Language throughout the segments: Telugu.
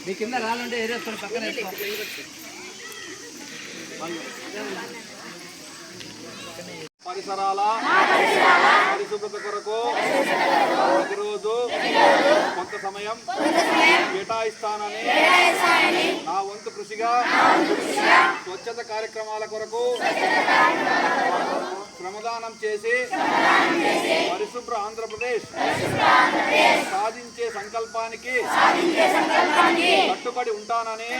మీ కింద రాళ్ళంటే ఏరేసుకొని పక్కన పరిసరాల పరిశుభ్రత కొరకు ప్రతిరోజు కొంత సమయం కేటాయిస్తానని నా వంతు కృషిగా స్వచ్ఛత కార్యక్రమాల కొరకు శ్రమదానం చేసి పరిశుభ్ర ఆంధ్రప్రదేశ్ సాధించే సంకల్పానికి కట్టుబడి ఉంటానని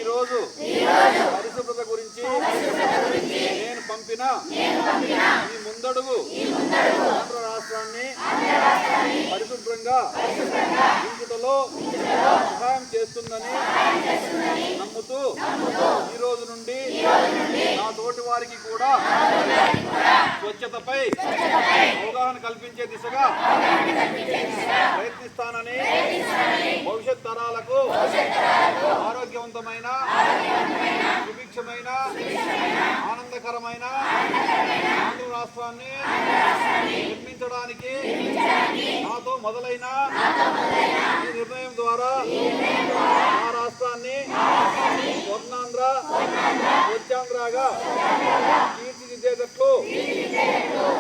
ఈరోజు పరిశుభ్రత గురించి నేను పంపిన ఈ ముందడుగు ఆంధ్ర రాష్ట్రాన్ని పరిశుభ్రంగా ఉంచుటలో సహాయం చేస్తుందని నమ్ముతూ ఈ రోజు నుండి నా తోటి వారికి కూడా స్వచ్ఛతపై అవగాహన కల్పించే దిశగా ప్రయత్నిస్తానని భవిష్యత్ తరాలకు ఆరోగ్యవంతమైన సుభిక్షమైన ఆనందకరమైన ఆంధ్ర రాష్ట్రాన్ని నిర్మించడానికి నాతో మొదలైన ఈ నిర్ణయం ద్వారా ఆ రాష్ట్రాన్ని స్వర్ణాంధ్ర స్వచ్ఛాంధ్రగా తీర్చిదిద్దేటట్లు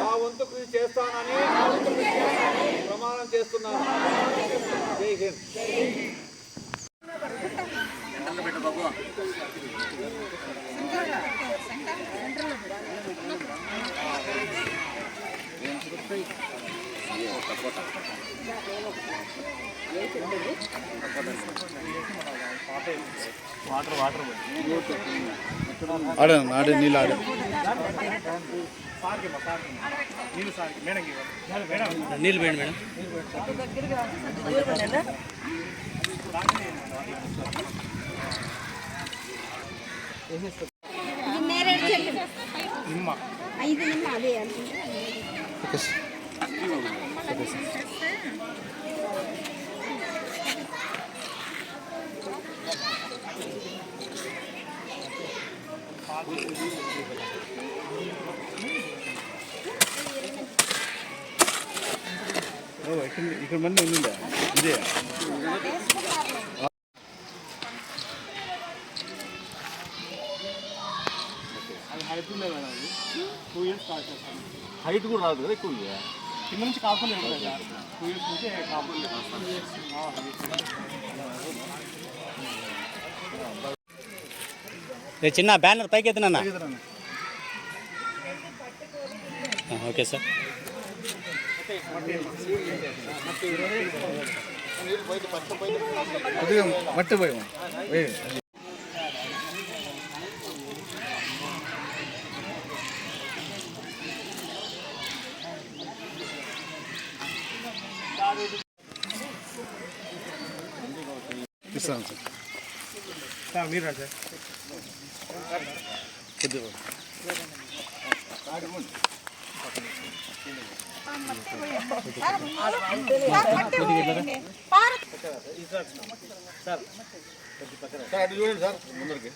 ఆ వంతు కృషి చేస్తానని ప్రమాణం చేస్తున్నాను. జై హింద్. ఆడే నీళ్ళు ఆడే నీళ్ళు వేయండి మేడం. ఇది నిమ్మ అదే ఇక్కడ మంది ఉందా ఇదే అది హైట్ ఉండే మేడం. అది 2 years స్టార్ట్ చేస్తాను. హైట్ కూడా రాదు కదా ఎక్కువ కింద నుంచి కాకుండా 2 years నుంచి కాకుండా చిన్న బ్యానర్ పైకి ఎత్తున్నా. Okay sir. మట్టి పోయి ఇస్తాను సార్. మీరు రండి సార్. అటు చూడండి సార్ ముందరికి.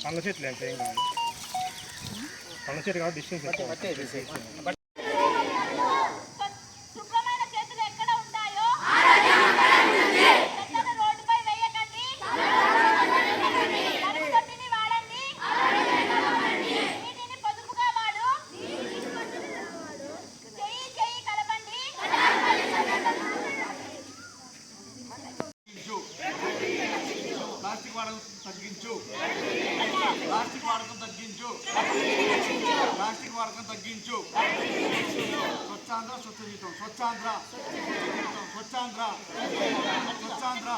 పండ్ల చెట్లు అంటే ఏం కాదు. పండ్ల చెట్లు కాబట్టి డిస్టెన్స్ తగ్గించు. ప్లాస్టిక్ వాడకం తగ్గించు. ప్లాస్టిక్ వాడకం తగ్గించు. స్వచ్ఛాంధ్ర స్వచ్ఛ జీవితం. Swachhandhra Swachhandhra Swachhandhra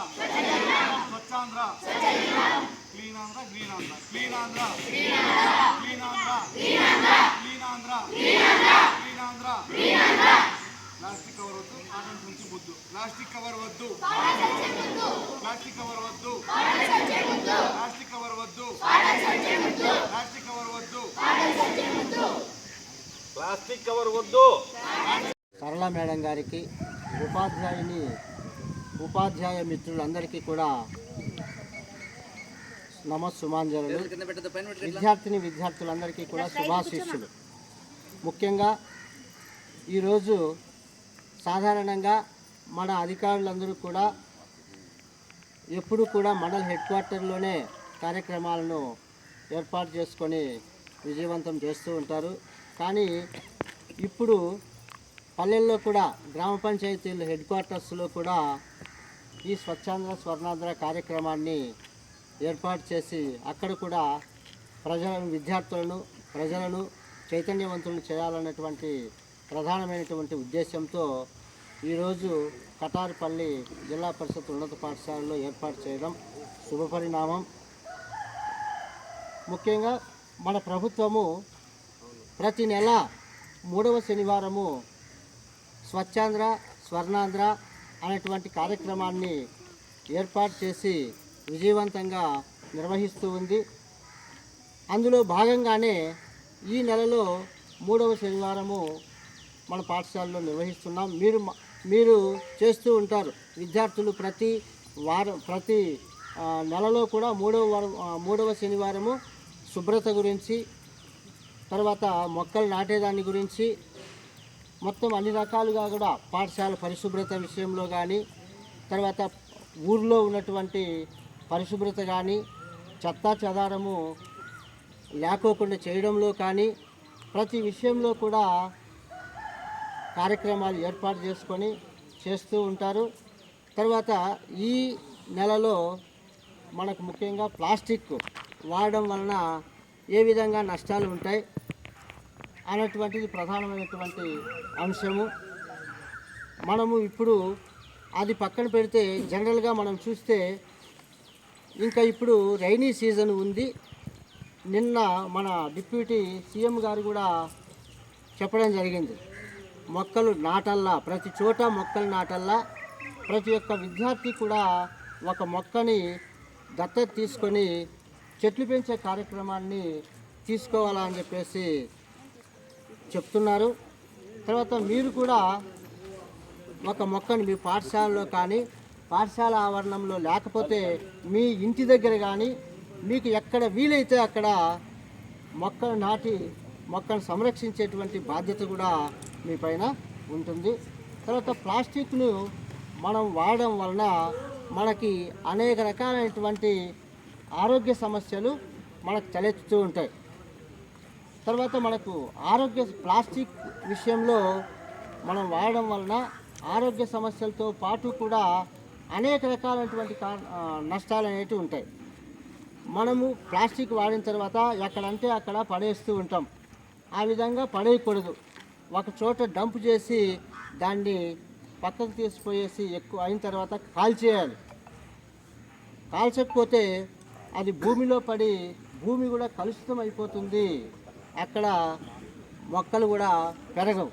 Swachhandhra. Clean Andhra green Andhra. Clean Andhra clean Andhra clean Andhra clean Andhra. Plastic cover వద్దు. కాటన్ నుంచి ముద్దు. ప్లాస్టిక్ కవర్ వద్దు. ప్లాస్టిక్ కవర్ వద్దు. ప్లాస్టిక్ కవర్ వద్దు. ప్లాస్టిక్ కవర్ వద్దు. ప్లాస్టిక్ కవర్ వద్దు. సరళ మేడం గారికి, ఉపాధ్యాయ మిత్రులందరికీ కూడా నమస్సుమాంజలు. కింద పెట్టద్దు, పైన పెట్టు. విద్యార్థులందరికీ కూడా శుభాశీస్సులు. ముఖ్యంగా ఈరోజు సాధారణంగా మన అధికారులందరూ కూడా ఎప్పుడు కూడా మండల హెడ్ క్వార్టర్లోనే కార్యక్రమాలను ఏర్పాటు చేసుకొని విజయవంతం చేస్తూ ఉంటారు. కానీ ఇప్పుడు పల్లెల్లో కూడా గ్రామ పంచాయతీల హెడ్ క్వార్టర్స్లో కూడా ఈ స్వచ్ఛాంధ్ర స్వర్ణాంధ్ర కార్యక్రమాన్ని ఏర్పాటు చేసి అక్కడ కూడా ప్రజలను చైతన్యవంతులను చేయాలన్నటువంటి ప్రధానమైనటువంటి ఉద్దేశంతో ఈరోజు కటారుపల్లి జిల్లా పరిషత్ ఉన్నత పాఠశాలలో ఏర్పాటు చేయడం శుభపరిణామం. ముఖ్యంగా మన ప్రభుత్వము ప్రతి నెల 3వ శనివారము స్వచ్ఛాంధ్ర స్వర్ణాంధ్ర అనేటువంటి కార్యక్రమాన్ని ఏర్పాటు చేసి విజయవంతంగా నిర్వహిస్తూ ఉంది. అందులో భాగంగానే ఈ నెలలో 3వ శనివారము మన పాఠశాలలో నిర్వహిస్తున్నాం. మీరు చేస్తూ ఉంటారు. విద్యార్థులు ప్రతి నెలలో కూడా 3వ శనివారము శుభ్రత గురించి, తర్వాత మొక్కలు నాటేదాన్ని గురించి, మొత్తం అన్ని రకాలుగా కూడా పాఠశాల పరిశుభ్రత విషయంలో కానీ, తర్వాత ఊర్లో ఉన్నటువంటి పరిశుభ్రత కానీ, చెత్తా చెదారము లేకోకుండా చేయడంలో కానీ ప్రతి విషయంలో కూడా కార్యక్రమాలు ఏర్పాటు చేసుకొని చేస్తూ ఉంటారు. తర్వాత ఈ నెలలో మనకు ముఖ్యంగా ప్లాస్టిక్ వాడడం వలన ఏ విధంగా నష్టాలు ఉంటాయి అన్నటువంటిది ప్రధానమైనటువంటి అంశము. మనము ఇప్పుడు అది పక్కన పెడితే జనరల్గా మనం చూస్తే ఇంకా ఇప్పుడు రైనీ సీజన్ ఉంది. నిన్న మన డిప్యూటీ సీఎం గారు కూడా చెప్పడం జరిగింది, మొక్కలు నాటల్లా, ప్రతి చోట మొక్కలు నాటల్లా, ప్రతి ఒక్క విద్యార్థి కూడా ఒక మొక్కని దత్తత తీసుకొని చెట్లు పెంచే కార్యక్రమాన్ని తీసుకోవాలని చెప్పేసి చెప్తున్నారు. తర్వాత మీరు కూడా ఒక మొక్కని మీ పాఠశాలలో కానీ, పాఠశాల ఆవరణంలో లేకపోతే మీ ఇంటి దగ్గర కానీ మీకు ఎక్కడ వీలైతే అక్కడ మొక్కను నాటి మొక్కను సంరక్షించేటువంటి బాధ్యత కూడా మీ పైన ఉంటుంది. తర్వాత ప్లాస్టిక్ను మనం వాడడం వలన మనకి అనేక రకాలైనటువంటి ఆరోగ్య సమస్యలు మనకు తలెత్తుతూ ఉంటాయి. తర్వాత మనకు ప్లాస్టిక్ విషయంలో మనం వాడడం వలన ఆరోగ్య సమస్యలతో పాటు కూడా అనేక రకాలైనటువంటి నష్టాలు అనేటివి ఉంటాయి. మనము ప్లాస్టిక్ వాడిన తర్వాత ఎక్కడంటే అక్కడ పడేస్తూ ఉంటాం. ఆ విధంగా పడేయకూడదు. ఒక చోట డంప్ చేసి దాన్ని పక్కకు తీసిపోయేసి ఎక్కువ అయిన తర్వాత కాల్చేయాలి. కాల్చకపోతే అది భూమిలో పడి భూమి కూడా కలుషితం అయిపోతుంది. అక్కడ మొక్కలు కూడా పెరగవు.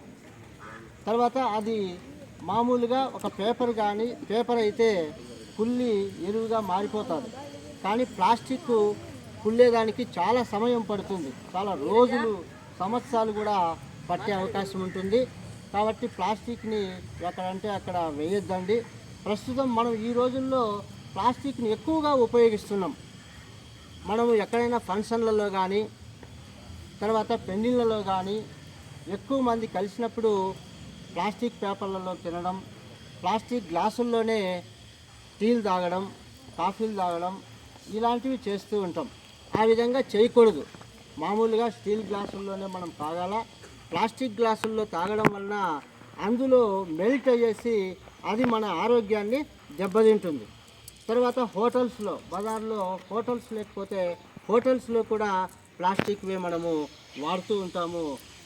తర్వాత అది మామూలుగా ఒక పేపర్ అయితే కుళ్ళి ఎరువుగా మారిపోతుంది. కానీ ప్లాస్టిక్ కుళ్ళేదానికి చాలా సమయం పడుతుంది, చాలా రోజులు, సంవత్సరాలు కూడా పట్టే అవకాశం ఉంటుంది. కాబట్టి ప్లాస్టిక్ని ఎక్కడంటే అక్కడ వేయొద్దండి. ప్రస్తుతం మనం ఈ రోజుల్లో ప్లాస్టిక్ని ఎక్కువగా ఉపయోగిస్తున్నాం. మనము ఎక్కడైనా ఫంక్షన్లలో కానీ, తర్వాత పెళ్ళిళ్ళలో కానీ ఎక్కువ మంది కలిసినప్పుడు ప్లాస్టిక్ పేపర్లలో తినడం, ప్లాస్టిక్ గ్లాసుల్లోనే టీలు తాగడం, కాఫీలు తాగడం ఇలాంటివి చేస్తూ ఉంటాం. ఆ విధంగా చేయకూడదు. మామూలుగా స్టీల్ గ్లాసుల్లోనే మనం తాగాల. ప్లాస్టిక్ గ్లాసుల్లో తాగడం వలన అందులో మెల్ట్ అయ్యేసి అది మన ఆరోగ్యాన్ని దెబ్బతింటుంది. తర్వాత హోటల్స్లో, బజార్లో హోటల్స్ లేకపోతే హోటల్స్లో కూడా ప్లాస్టిక్వే మనము వాడుతూ ఉంటాము.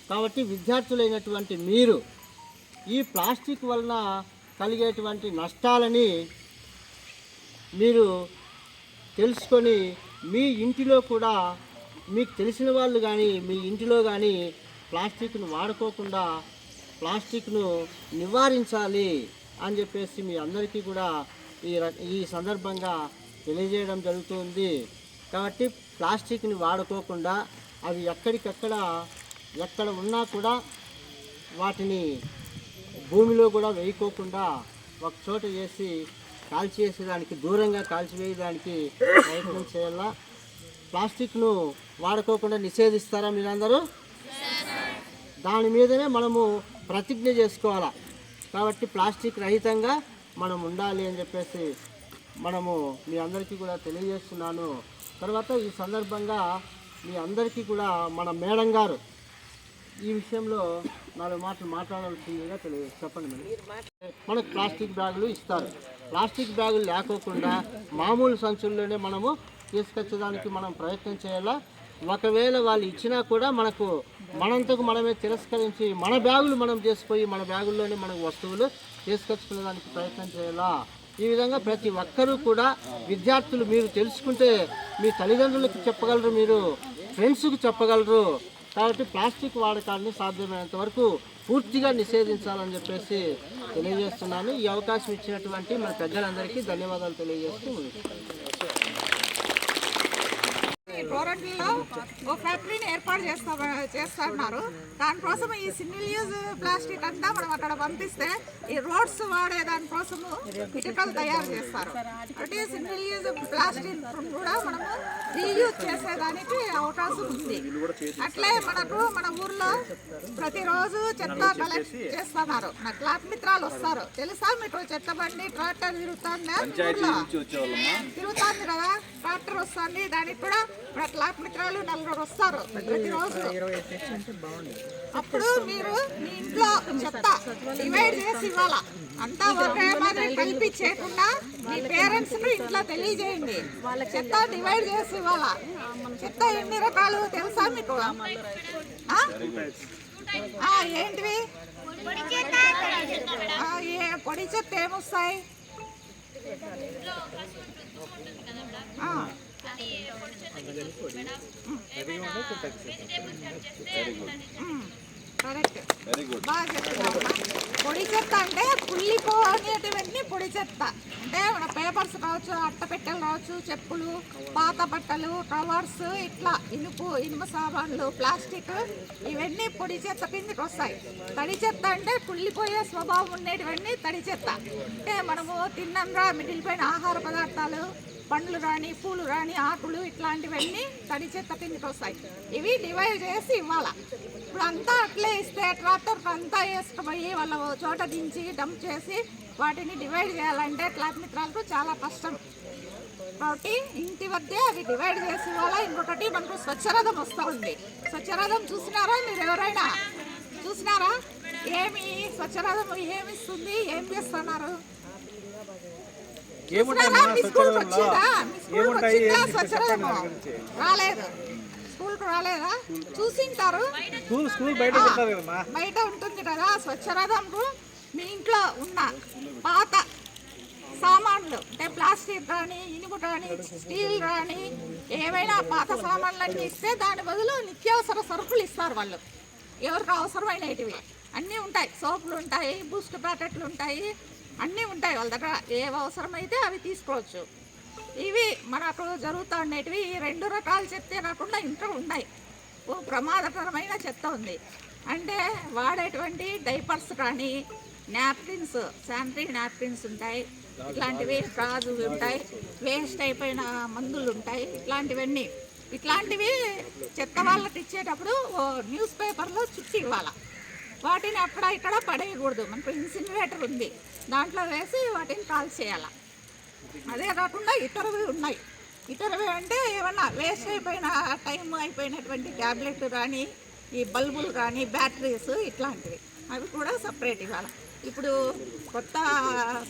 కాబట్టి విద్యార్థులైనటువంటి మీరు ఈ ప్లాస్టిక్ వలన కలిగేటువంటి నష్టాలని మీరు తెలుసుకొని మీ ఇంటిలో కూడా మీకు తెలిసిన వాళ్ళు కానీ మీ ఇంటిలో కానీ ప్లాస్టిక్ను వాడుకోకుండా ప్లాస్టిక్ను నివారించాలి అని చెప్పేసి మీ అందరికీ కూడా ఈ సందర్భంగా తెలియజేయడం జరుగుతుంది. కాబట్టి ప్లాస్టిక్ని వాడుకోకుండా అవి ఎక్కడికక్కడ ఎక్కడ ఉన్నా కూడా వాటిని భూమిలో కూడా వేయకోకుండా ఒక చోట వేసి కాల్చివేసేదానికి దూరంగా కాల్చివేయడానికి ప్రయత్నం చేయాలా. ప్లాస్టిక్ను వాడుకోకుండా నిషేధిస్తారా మీరందరూ? దాని మీదనే మనము ప్రతిజ్ఞ చేసుకోవాలా. కాబట్టి ప్లాస్టిక్ రహితంగా మనం ఉండాలి అని చెప్పేసి మనము మీ అందరికీ కూడా తెలియజేస్తున్నాను. తర్వాత ఈ సందర్భంగా మీ అందరికీ కూడా మన మేడం గారు ఈ విషయంలో 4 మాటలు మాట్లాడాల్సిందిగా చెప్పండి మేడం. మనకు ప్లాస్టిక్ బ్యాగులు ఇస్తారు. ప్లాస్టిక్ బ్యాగులు లేకోకుండా మామూలు సంచుల్లోనే మనము తీసుకొచ్చేదానికి మనం ప్రయత్నం చేయాలా. ఒకవేళ వాళ్ళు ఇచ్చినా కూడా మనంతకు మనమే తిరస్కరించి మన బ్యాగులు మనం చేసిపోయి మన బ్యాగుల్లోనే మనకు వస్తువులు తీసుకొచ్చుకునేదానికి ప్రయత్నం చేయాలా. ఈ విధంగా ప్రతి ఒక్కరూ కూడా విద్యార్థులు మీరు తెలుసుకుంటే మీ తల్లిదండ్రులకు చెప్పగలరు, మీరు ఫ్రెండ్స్కి చెప్పగలరు. కాబట్టి ప్లాస్టిక్ వాడకాన్ని సాధ్యమైనంత వరకు పూర్తిగా నిషేధించాలని చెప్పేసి తెలియజేస్తున్నాను. ఈ అవకాశం ఇచ్చినటువంటి మన పెద్దలందరికీ ధన్యవాదాలు తెలియజేస్తూ గోరంట్లలో ఓ ఫ్యాక్టరీని ఏర్పాటు చేస్తున్నారు. దానికోసం ఈ సింగిల్ యూజ్ ప్లాస్టిక్ అంతా మనం అక్కడ పంపిస్తే ఈ రోడ్స్ వాడే దానికోసము ఇటుకలు తయారు చేస్తారు. అంటే సింగిల్ యూజ్ ప్లాస్టిక్ కూడా మనము రీయూజ్ చేసేదానికి అవకాశం ఉంది. అట్లే మన ఊర్లో ప్రతిరోజు చెత్త కలెక్ట్ చేస్తున్నారు. నా క్లాత్ మిత్రాలు వస్తారు, తెలుసా మీకు? చెత్త బండి ట్రాక్టర్ తిరుగుతుంది కదా, ట్రాక్టర్ వస్తుంది. దానికి కూడా మన క్లాత్ మిత్రాలు 4 వస్తారు ప్రతిరోజు. అప్పుడు మీరు మీ ఇంట్లో చెత్త డివైడ్ చేసి ఇవ్వాలా. అంతా ఒకే మాదిరి కలిపి చేయకుండా మీ పేరెంట్స్ కు ఇంట్లో తెలియజేయండి. వాళ్ళ చెత్త డివైడ్ చేసి ఇవ్వాలా. చెత్త ఎన్ని రకాలు తెలుసా మీకు? ఏంటివి? పొడి చెత్త ఏమొస్తాయి? బాగా చెప్తున్నామ్మా. పొడి చెత్త అంటే కుళ్ళిపోనేటివన్నీ పొడి చెత్త. అంటే మన పేపర్స్ కావచ్చు, అట్టపెట్టెలు కావచ్చు, చెప్పులు, పాత బట్టలు, కవర్స్, ఇట్లా ఇనుప సామాన్లు, ప్లాస్టిక్, ఇవన్నీ పొడి చెత్త కిందకి వస్తాయి. తడి చెత్త అంటే కుళ్ళిపోయే స్వభావం ఉండేటివన్నీ తడి చెత్త. అంటే మనము తిన్నంగా మిగిలిపోయిన ఆహార పదార్థాలు, పండ్లు కానీ, పూలు కానీ, ఆకులు, ఇట్లాంటివన్నీ తడి చెత్త కిందకి వస్తాయి. ఇవి డివైడ్ చేసి ఇవ్వాలా. ఇప్పుడు అంతా అట్లే ఇస్తే ట్రాక్టర్కి అంతా వేసుకుపోయి వాళ్ళ చోట దించి డంప్ చేసి వాటిని డివైడ్ చేయాలంటే క్లాత్ మిత్రాలకు చాలా కష్టం. కాబట్టి ఇంటి వద్దే అవి డివైడ్ చేసి ఇవ్వాలా. ఇంకొకటి మనకు స్వచ్ఛరథం వస్తూ ఉంది. స్వచ్ఛరథం చూసినారా మీరు? ఎవరైనా చూసినారా? ఏమి స్వచ్ఛరథం ఏమి ఇస్తుంది? ఏం చేస్తున్నారు? రాలేదు, స్కూల్కి రాలేదా? చూసింటారు, బయట ఉంటుంది కదా స్వచ్ఛరథంకు. మీ ఇంట్లో ఉన్న పాత సామాన్లు అంటే ప్లాస్టిక్ కానీ, ఇనుము కానీ, స్టీల్ కానీ, ఏవైనా పాత సామాన్లన్నీ ఇస్తే దాని బదులు నిత్యావసర సరుకులు ఇస్తారు వాళ్ళు. ఎవరికి అవసరమైనవి అన్నీ ఉంటాయి. సోపులు ఉంటాయి, బూస్ట్ ప్యాకెట్లు ఉంటాయి, అన్నీ ఉంటాయి వాళ్ళ దగ్గర. ఏవి అవసరమైతే అవి తీసుకోవచ్చు. ఇవి మనకు జరుగుతూ ఉండేటివి. ఈ 2 రకాల చెత్తే కాకుండా ఇంకా ఉన్నాయి. ఓ ప్రమాదకరమైన చెత్త ఉంది. అంటే వాడేటువంటి డైపర్స్ కానీ, నాప్కిన్స్, శానిటరీ నాప్కిన్స్ ఉంటాయి, ఇట్లాంటివి గాజు ఉంటాయి, వేస్ట్ అయిపోయిన మందులు ఉంటాయి, ఇట్లాంటివి చెత్త వాళ్ళకి ఇచ్చేటప్పుడు న్యూస్ పేపర్లో చుట్టి ఇవ్వాలి. వాటిని అక్కడ ఇక్కడ పడేయకూడదు. మనకు ఇన్సినరేటర్ ఉంది, దాంట్లో వేసి వాటిని కాల్ చేయాలి. అదే కాకుండా ఇతరవి ఉన్నాయి. ఇతరవి అంటే ఏమన్నా వేస్ట్ అయిపోయిన టైం అయిపోయినటువంటి ట్యాబ్లెట్ కానీ, ఈ బల్బులు కానీ, బ్యాటరీస్, ఇట్లాంటివి అవి కూడా సపరేట్ ఇవ్వాలి. ఇప్పుడు కొత్త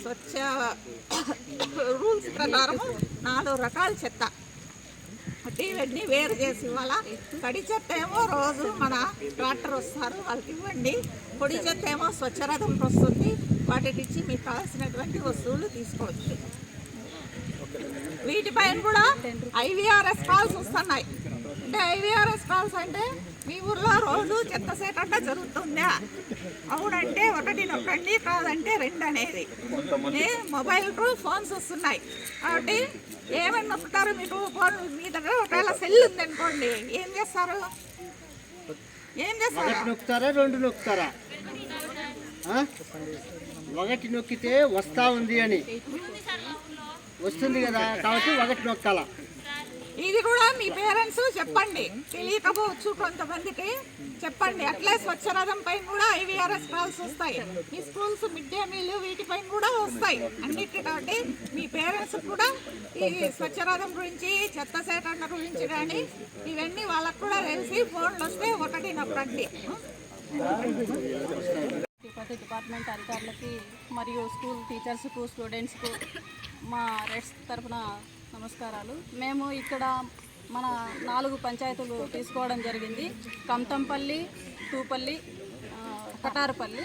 స్వచ్ఛ రూల్స్ ప్రకారం 4 రకాల చెత్త ఇవన్నీ వేరు చేసి ఇవ్వాలా. తడి చెత్త ఏమో రోజు మన ట్రాక్టర్ వస్తారు, వాళ్ళకి ఇవ్వండి. పొడి చెత్త ఏమో స్వచ్ఛరథం వస్తుంది, వాటికి ఇచ్చి మీకు కావాల్సినటువంటి వస్తువులు తీసుకోవచ్చు. వీటిపైన కూడా IVRS కాల్స్ వస్తున్నాయి. అంటే IVRS కాల్స్ అంటే మీ ఊర్లో రోజు చెత్త సేకరణ జరుగుతుందా? అవునంటే 1 నొక్కండి, కాదంటే 2 అనేది. మొబైల్కు ఫోన్స్ వస్తున్నాయి. కాబట్టి ఏమని నొక్కుతారు? మీకు ఫోన్ మీ దగ్గర ఒకవేళ సెల్ ఉందనుకోండి, ఏం చేస్తారు? 1 నొక్కుతారా 2 నొక్కుతారా? ఒకటి నొక్కితే వస్తా ఉంది అని వస్తుంది కదా, కాబట్టి ఒకటి నొక్కాల. ఇది కూడా మీ పేరెంట్స్ చెప్పండి, తెలియకపోవచ్చు కొంతమందికి చెప్పండి. అట్లే స్వచ్ఛరథం పైన కూడా IVRS కాల్స్ వస్తాయి, మీ స్కూల్స్ మిడ్ డే మీల్ వీటిపైన కూడా వస్తాయి అన్నిటికంటే. మీ పేరెంట్స్ కూడా ఈ స్వచ్ఛరథం గురించి, చెత్త సేకరణ గురించి కానీ ఇవన్నీ వాళ్ళకు కూడా తెలిసి ఫోన్లు వస్తే ఒకటి నొక్కండి. ప్రతి డిపార్ట్మెంట్ అధికారులకి మరియు స్కూల్ టీచర్స్కు, స్టూడెంట్స్కు మా రెడ్స్ తరఫున నమస్కారాలు. మేము ఇక్కడ మన 4 పంచాయతీలు తీసుకోవడం జరిగింది. కంతంపల్లి, తూపల్లి, కటారుపల్లి,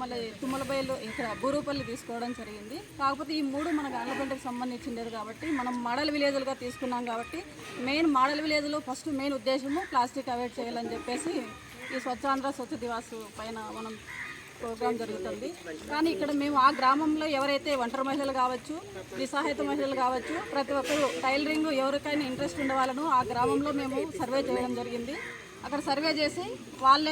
మళ్ళీ తుమ్మలబయలు, ఇక్కడ బూరుపల్లి తీసుకోవడం జరిగింది. కాకపోతే ఈ 3 మన గార్లపెంటకు సంబంధించిండేది కాబట్టి మనం మోడల్ విలేజ్లుగా తీసుకున్నాం. కాబట్టి మోడల్ విలేజ్లో ఫస్ట్ మెయిన్ ఉద్దేశము ప్లాస్టిక్ అవాయిడ్ చేయాలని చెప్పేసి ఈ స్వచ్ఛాంధ్ర స్వచ్ఛ దివాస్ పైన మనం ప్రోగ్రాం జరుగుతుంది. కానీ ఇక్కడ మేము ఆ గ్రామంలో ఎవరైతే ఒంటరి మహిళలు కావచ్చు, నిస్సహాయత మహిళలు కావచ్చు, ప్రతి ఒక్కరు టైలరింగ్ ఎవరికైనా ఇంట్రెస్ట్ ఉండే వాళ్ళను ఆ గ్రామంలో మేము సర్వే చేయడం జరిగింది. అక్కడ సర్వే చేసి వాళ్ళ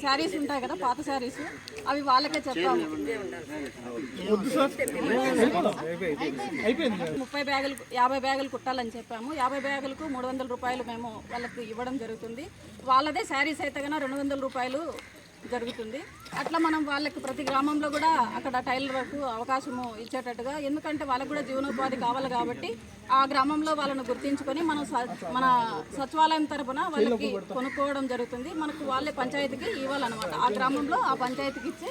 శారీస్ ఉంటాయి కదా, పాత శారీస్, అవి వాళ్ళకే చెప్పాము. 30 బ్యాగులు 50 బ్యాగులు కుట్టాలని చెప్పాము. 50 బ్యాగులకు 300 రూపాయలు మేము వాళ్ళకి ఇవ్వడం జరుగుతుంది. వాళ్ళదే శారీస్ అయితే కన్నా 200 రూపాయలు జరుగుతుంది. అట్లా మనం వాళ్ళకి ప్రతి గ్రామంలో కూడా అక్కడ టైలర్కు అవకాశము ఇచ్చేటట్టుగా, ఎందుకంటే వాళ్ళకు కూడా జీవనోపాధి కావాలి కాబట్టి ఆ గ్రామంలో వాళ్ళను గుర్తించుకొని మనం మన సచివాలయం తరఫున వాళ్ళకి కొనుక్కోవడం జరుగుతుంది. మనకు వాళ్ళే పంచాయతీకి ఇవ్వాలన్నమాట. ఆ గ్రామంలో ఆ పంచాయతీకి ఇచ్చి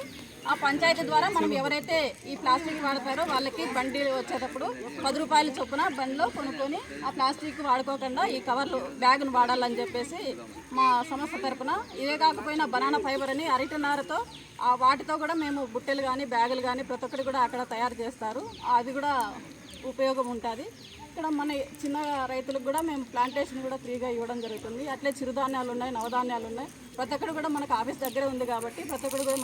ఆ పంచాయతీ ద్వారా మనం ఎవరైతే ఈ ప్లాస్టిక్ వాడతారో వాళ్ళకి బండి వచ్చేటప్పుడు 10 రూపాయల చొప్పున బండిలో కొనుక్కొని ఆ ప్లాస్టిక్ వాడుకోకుండా ఈ కవర్లు బ్యాగును వాడాలని చెప్పేసి మా సంస్థ తరఫున. ఇవే కాకపోయినా బనానా ఫైబర్ అని అరటినారతో వాటితో కూడా మేము బుట్టెలు కానీ బ్యాగులు కానీ ప్రతి ఒక్కటి కూడా అక్కడ తయారు చేస్తారు. అది కూడా ఉపయోగం ఉంటుంది. ఇక్కడ మన చిన్న రైతులకు కూడా మేము ప్లాంటేషన్ కూడా ఫ్రీగా ఇవ్వడం జరుగుతుంది. అట్లే చిరుధాన్యాలు ఉన్నాయి, నవధాన్యాలు ఉన్నాయి. ప్రతి ఒక్కరు కూడా మనకు ఆఫీస్ దగ్గరే ఉంది కాబట్టి ప్రతి ఒక్కరు కూడా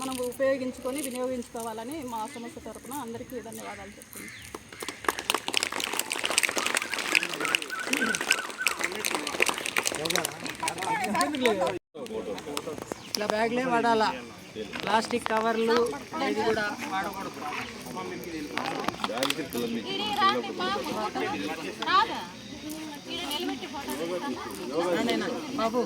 మనం ఉపయోగించుకొని వినియోగించుకోవాలని మా సంస్థ తరఫున అందరికీ ధన్యవాదాలు చెప్తున్నాను. ఇట్లా బ్యాగ్లే వాడాలా, ప్లాస్టిక్ కవర్లు ఇది కూడా వాడకూడదు. బాబు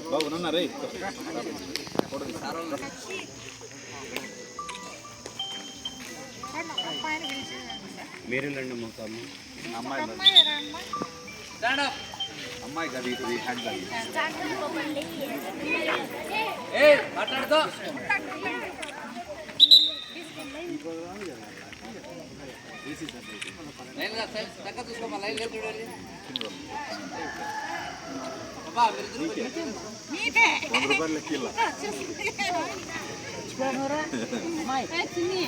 మీరేనండి మొత్తం అమ్మాయి కాదు, ఇది హ్యాండ్ బ్యాగ్. మాట్లాడుకో. చక్క చూసుకోమా, లైన్ లేదు చూడండి.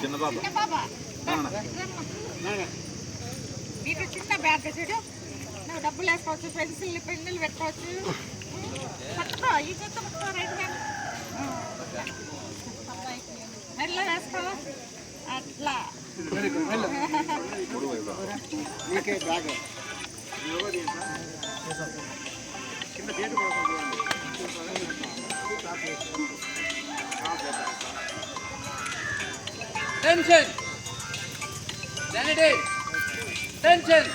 చిన్న బాబా మీకు చిన్న బ్యాగ్ చూడు, నువ్వు డబ్బులు వేసుకోవచ్చు, పెన్నులు పెట్టుకోవచ్చు. పట్టుకో, ఈ చేత పట్టుకో, రైట్ హ్యాండ్ మెల్ల వేసుకో. అట్లా మీకే బ్యాగ్ టెన్షన్ టెన్షన్